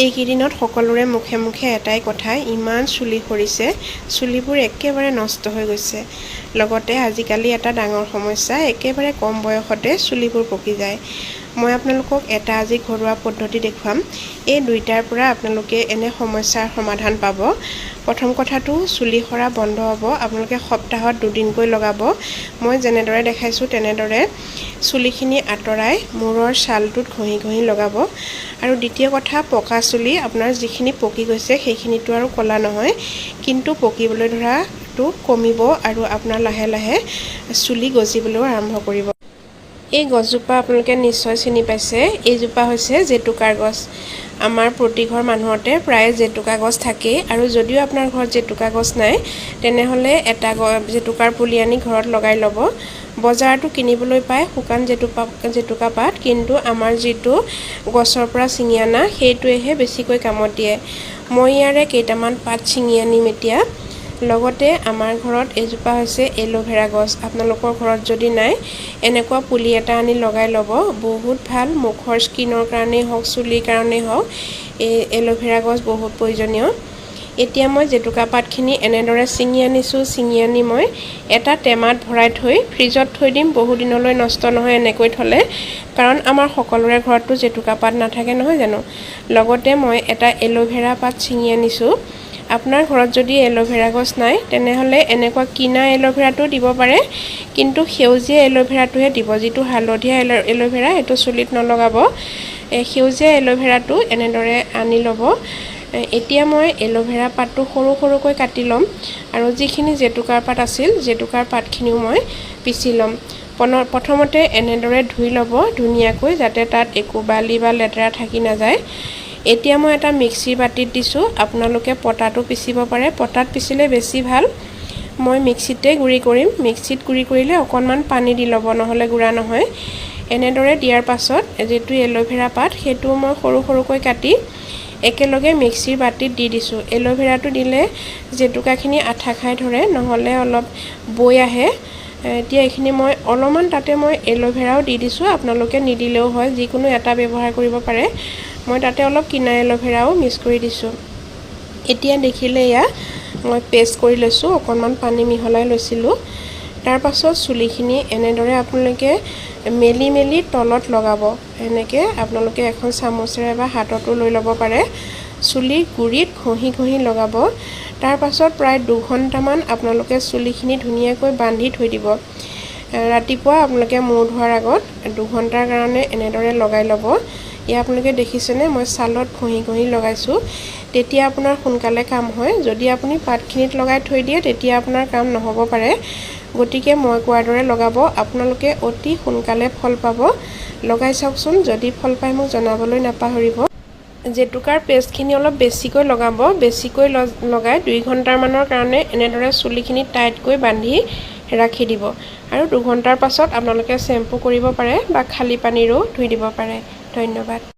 এইকেইদিনত সকলোৰে মুখে মুখে এটাই কথা, ইমান চুলি সৰিছে, চুলিবোৰ একেবাৰে নষ্ট হৈ গৈছে। লগতে আজিকালি এটা ডাঙৰ সমস্যা, একেবাৰে কম বয়সতে চুলিবোৰ পকি যায়। মই আপোনালোকক এটা আজি ঘৰুৱা পদ্ধতি দেখুৱাম। এই দুইটাৰ পৰা আপোনালোকে এনে সমস্যাৰ সমাধান পাব। প্ৰথম কথাটো, চুলি সৰা বন্ধ হ'ব। আপোনালোকে সপ্তাহত 2 দিনকৈ লগাব। মই যেনেদৰে দেখাইছোঁ তেনেদৰে চুলিখিনি আঁতৰাই মূৰৰ ছালটোত ঘঁহি ঘঁহি লগাব। আৰু দ্বিতীয় কথা, পকা চুলি আপোনাৰ যিখিনি পকি গৈছে সেইখিনিতো আৰু ক'লা নহয়, কিন্তু পকিবলৈ ধৰাটো কমিব আৰু আপোনাৰ লাহে লাহে চুলি গজিবলৈও আৰম্ভ কৰিব। এই গছজোপা আপোনালোকে নিশ্চয় চিনি পাইছে। এইজোপা হৈছে জেতুকাৰ গছ। আমাৰ প্ৰতি ঘৰ মানুহতে প্ৰায় জেতুকা গছ থাকেই, আৰু যদিও আপোনাৰ ঘৰত জেতুকা গছ নাই তেনেহ'লে এটা জেতুকাৰ পুলি আনি ঘৰত লগাই ল'ব। বজাৰতো কিনিবলৈ পায় শুকান জেতুকা পাত, কিন্তু আমাৰ যিটো গছৰ পৰা ছিঙি অনা সেইটোৱেহে বেছিকৈ কামত দিয়ে। মই ইয়াৰে কেইটামান পাত ছিঙি আনিম এতিয়া। লগতে আমাৰ ঘৰত এজোপা হৈছে এল'ভেৰা গছ। আপোনালোকৰ ঘৰত যদি নাই, এনেকুৱা পুলি এটা আনি লগাই ল'ব। বহুত ভাল, মুখৰ স্কিনৰ কাৰণেই হওক, চুলিৰ কাৰণেই হওক, এই এল'ভেৰা গছ বহুত প্ৰয়োজনীয়। এতিয়া মই জেতুকা পাতখিনি এনেদৰে ছিঙি আনিছোঁ। ছিঙি আনি মই এটা টেমাত ভৰাই থৈ ফ্ৰিজত থৈ দিম। বহুদিনলৈ নষ্ট নহয় এনেকৈ থ'লে, কাৰণ আমাৰ সকলোৰে ঘৰততো জেতুকা পাত নাথাকে নহয় জানো। লগতে মই এটা এল'ভেৰা পাত ছিঙি আনিছোঁ। আপোনাৰ ঘৰত যদি এল'ভেৰা গছ নাই তেনেহ'লে এনেকুৱা কিনা এল'ভেৰাটো দিব পাৰে, কিন্তু সেউজীয়া এল'ভেৰাটোহে দিব। যিটো হালধীয়া এল'ভেৰা সেইটো চুলিত নলগাব। সেউজীয়া এল'ভেৰাটো এনেদৰে আনি ল'ব। এতিয়া মই এল'ভেৰা পাতটো সৰু সৰুকৈ কাটি ল'ম, আৰু যিখিনি জেতুকাৰ পাত আছিল জেতুকাৰ পাতখিনিও মই পিচি ল'ম। প্ৰথমতে এনেদৰে ধুই ল'ব ধুনীয়াকৈ, যাতে তাত একো বালি বা লেতেৰা থাকি নাযায়। এতিয়া মই এটা মিক্সিৰ বাতিত দিছোঁ। আপোনালোকে পটাটো পিচিব পাৰে, পটাত পিচিলে বেছি ভাল। মই মিক্সিতে গুড়ি কৰিম। মিক্সিত গুড়ি কৰিলে অকণমান পানী দি ল'ব, নহ'লে গুড়া নহয়। এনেদৰে দিয়াৰ পাছত যিটো এল'ভেৰা পাত সেইটো মই সৰু সৰুকৈ কাটি একেলগে মিক্সিৰ বাতিত দি দিছোঁ। এল'ভেৰাটো দিলে জেতুকাখিনি আঠা খাই ধৰে, নহ'লে অলপ বৈ আহে। এতিয়া এইখিনি মই অলপমান তাতে মই এল'ভেৰাও দি দিছোঁ। আপোনালোকে নিদিলেও হয়, যিকোনো এটা ব্যৱহাৰ কৰিব পাৰে। মই তাতে অলপ কিনা এল'ভেৰাও মিক্স কৰি দিছোঁ। এতিয়া দেখিলে এয়া মই পেষ্ট কৰি লৈছোঁ, অকণমান পানী মিহলাই লৈছিলোঁ। তাৰ পাছত চুলিখিনি এনেদৰে আপোনালোকে মেলি মেলি তলত লগাব। এনেকৈ আপোনালোকে এখন চামুচেৰে বা হাততো লৈ ল'ব পাৰে। চুলিৰ গুৰিত ঘঁহি ঘঁহি লগাব। তাৰ পাছত প্ৰায় 2 ঘণ্টামান আপোনালোকে চুলিখিনি ধুনীয়াকৈ বান্ধি থৈ দিব। ৰাতিপুৱা আপোনালোকে মূৰ ধোৱাৰ আগত 2 ঘণ্টাৰ কাৰণে এনেদৰে লগাই ল'ব। এয়া আপোনালোকে দেখিছেনে, মই ছালত ঘঁহি ঘঁহি লগাইছোঁ। তেতিয়া আপোনাৰ সোনকালে কাম হয়। যদি আপুনি পাতখিনিত লগাই থৈ দিয়ে তেতিয়া আপোনাৰ কাম নহ'ব পাৰে। গতিকে মই কোৱাৰ দৰে লগাব, আপোনালোকে অতি সোনকালে ফল পাব। লগাই চাওকচোন, যদি ফল পায় মোক জনাবলৈ নাপাহৰিব। জেতুকাৰ পেষ্টখিনি অলপ বেছিকৈ লগাব। বেছিকৈ লগাই 2 ঘণ্টামানৰ কাৰণে এনেদৰে চুলিখিনি টাইটকৈ বান্ধি ৰাখি দিব। আৰু 2 ঘণ্টাৰ পাছত আপোনালোকে শ্বেম্পু কৰিব পাৰে বা খালী পানীৰেও ধুই দিব পাৰে। ধন্যবাদ।